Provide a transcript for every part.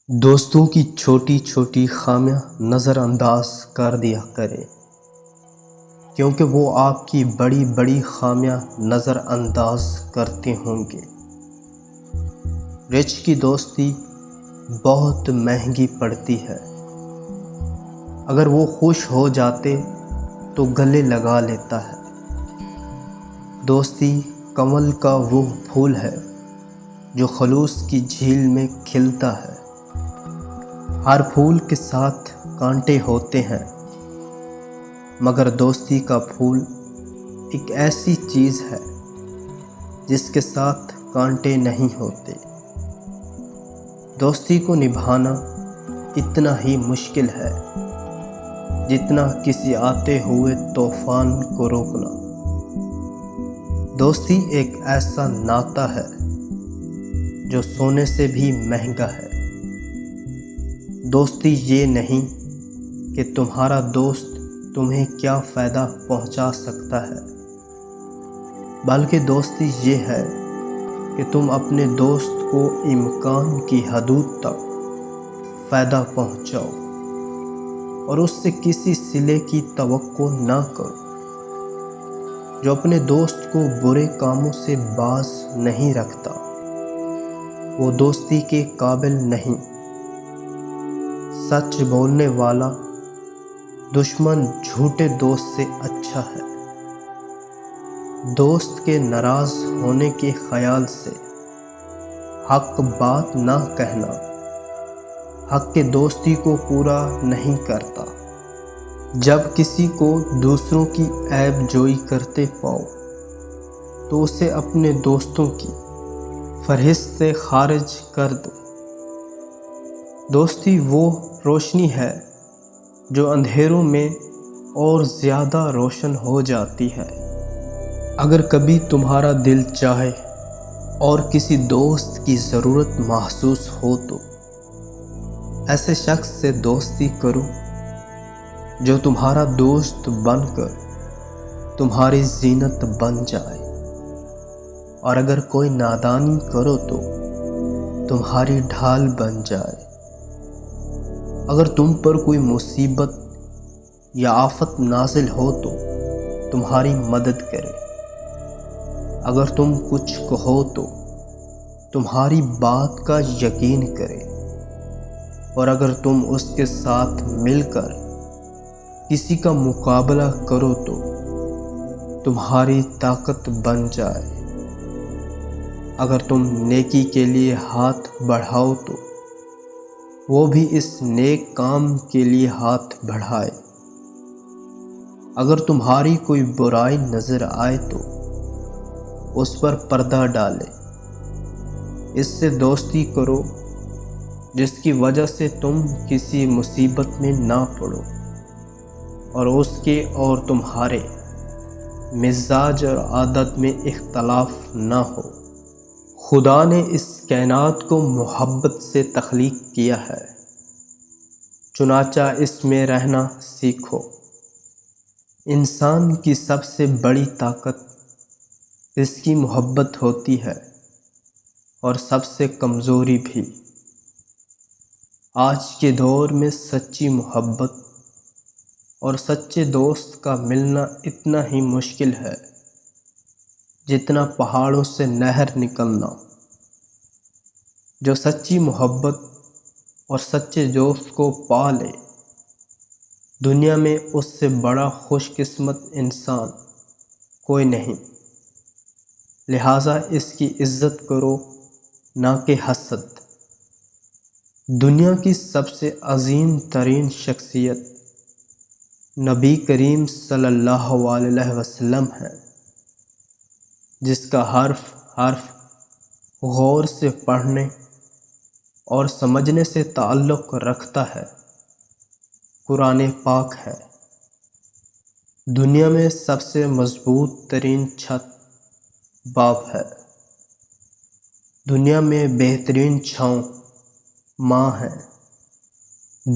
دوستوں کی چھوٹی چھوٹی خامیاں نظر انداز کر دیا کریں، کیونکہ وہ آپ کی بڑی بڑی خامیاں نظر انداز کرتے ہوں گے۔ رچ کی دوستی بہت مہنگی پڑتی ہے۔ اگر وہ خوش ہو جاتے تو گلے لگا لیتا ہے۔ دوستی کمل کا وہ پھول ہے جو خلوص کی جھیل میں کھلتا ہے۔ ہر پھول کے ساتھ کانٹے ہوتے ہیں، مگر دوستی کا پھول ایک ایسی چیز ہے جس کے ساتھ کانٹے نہیں ہوتے۔ دوستی کو نبھانا اتنا ہی مشکل ہے جتنا کسی آتے ہوئے طوفان کو روکنا۔ دوستی ایک ایسا ناطہ ہے جو سونے سے بھی مہنگا ہے۔ دوستی یہ نہیں کہ تمہارا دوست تمہیں کیا فائدہ پہنچا سکتا ہے، بلکہ دوستی یہ ہے کہ تم اپنے دوست کو امکان کی حدود تک فائدہ پہنچاؤ اور اس سے کسی صلے کی توقع نہ کرو۔ جو اپنے دوست کو برے کاموں سے باز نہیں رکھتا وہ دوستی کے قابل نہیں۔ سچ بولنے والا دشمن جھوٹے دوست سے اچھا ہے۔ دوست کے ناراض ہونے کے خیال سے حق بات نہ کہنا حق کے دوستی کو پورا نہیں کرتا۔ جب کسی کو دوسروں کی عیب جوئی کرتے پاؤ تو اسے اپنے دوستوں کی فہرست سے خارج کر دو۔ دوستی وہ روشنی ہے جو اندھیروں میں اور زیادہ روشن ہو جاتی ہے۔ اگر کبھی تمہارا دل چاہے اور کسی دوست کی ضرورت محسوس ہو تو ایسے شخص سے دوستی کرو جو تمہارا دوست بن کر تمہاری زینت بن جائے، اور اگر کوئی نادانی کرو تو تمہاری ڈھال بن جائے۔ اگر تم پر کوئی مصیبت یا آفت نازل ہو تو تمہاری مدد کرے۔ اگر تم کچھ کہو تو تمہاری بات کا یقین کرے، اور اگر تم اس کے ساتھ مل کر کسی کا مقابلہ کرو تو تمہاری طاقت بن جائے۔ اگر تم نیکی کے لیے ہاتھ بڑھاؤ تو وہ بھی اس نیک کام کے لیے ہاتھ بڑھائے۔ اگر تمہاری کوئی برائی نظر آئے تو اس پر پردہ ڈالے۔ اس سے دوستی کرو جس کی وجہ سے تم کسی مصیبت میں نہ پڑو اور اس کے اور تمہارے مزاج اور عادت میں اختلاف نہ ہو۔ خدا نے اس کائنات کو محبت سے تخلیق کیا ہے، چنانچہ اس میں رہنا سیکھو۔ انسان کی سب سے بڑی طاقت اس کی محبت ہوتی ہے، اور سب سے کمزوری بھی۔ آج کے دور میں سچی محبت اور سچے دوست کا ملنا اتنا ہی مشکل ہے جتنا پہاڑوں سے نہر نکلنا۔ جو سچی محبت اور سچے دوست کو پا لے، دنیا میں اس سے بڑا خوش قسمت انسان کوئی نہیں۔ لہٰذا اس کی عزت کرو، نہ کہ حسد۔ دنیا کی سب سے عظیم ترین شخصیت نبی کریم صلی اللہ علیہ وسلم ہے، جس کا حرف حرف غور سے پڑھنے اور سمجھنے سے تعلق رکھتا ہے۔ قرآن پاک ہے۔ دنیا میں سب سے مضبوط ترین چھت باپ ہے۔ دنیا میں بہترین چھاؤں ماں ہے۔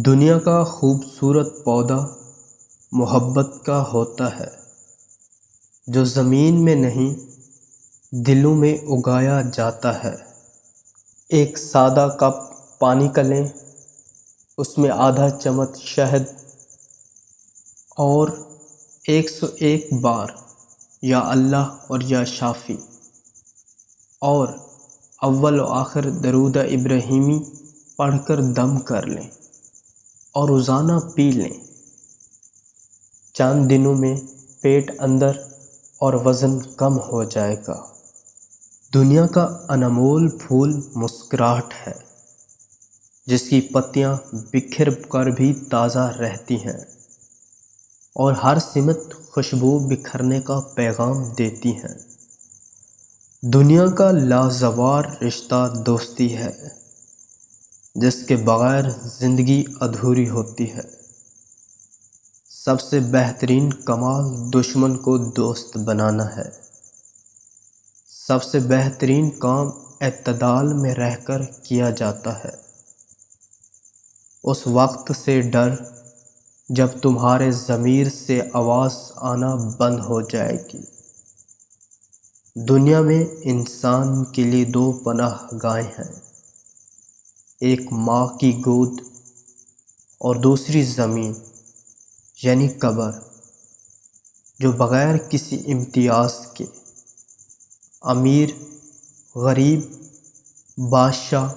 دنیا کا خوبصورت پودا محبت کا ہوتا ہے، جو زمین میں نہیں دلوں میں اگایا جاتا ہے۔ ایک سادہ کپ پانی کا لیں، اس میں آدھا چمچ شہد اور 101 بار یا اللہ اور یا شافی اور اول و آخر درود ابراہیمی پڑھ کر دم کر لیں اور روزانہ پی لیں۔ چند دنوں میں پیٹ اندر اور وزن کم ہو جائے گا۔ دنیا کا انمول پھول مسکراہٹ ہے، جس کی پتیاں بکھر کر بھی تازہ رہتی ہیں اور ہر سمت خوشبو بکھرنے کا پیغام دیتی ہیں۔ دنیا کا لازوال رشتہ دوستی ہے، جس کے بغیر زندگی ادھوری ہوتی ہے۔ سب سے بہترین کمال دشمن کو دوست بنانا ہے۔ سب سے بہترین کام اعتدال میں رہ کر کیا جاتا ہے۔ اس وقت سے ڈر جب تمہارے ضمیر سے آواز آنا بند ہو جائے گی۔ دنیا میں انسان کے لیے 2 پناہ گاہیں ہیں، ایک ماں کی گود اور دوسری زمین یعنی قبر، جو بغیر کسی امتیاز کے امیر، غریب، بادشاہ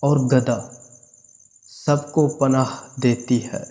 اور گدھا سب کو پناہ دیتی ہے۔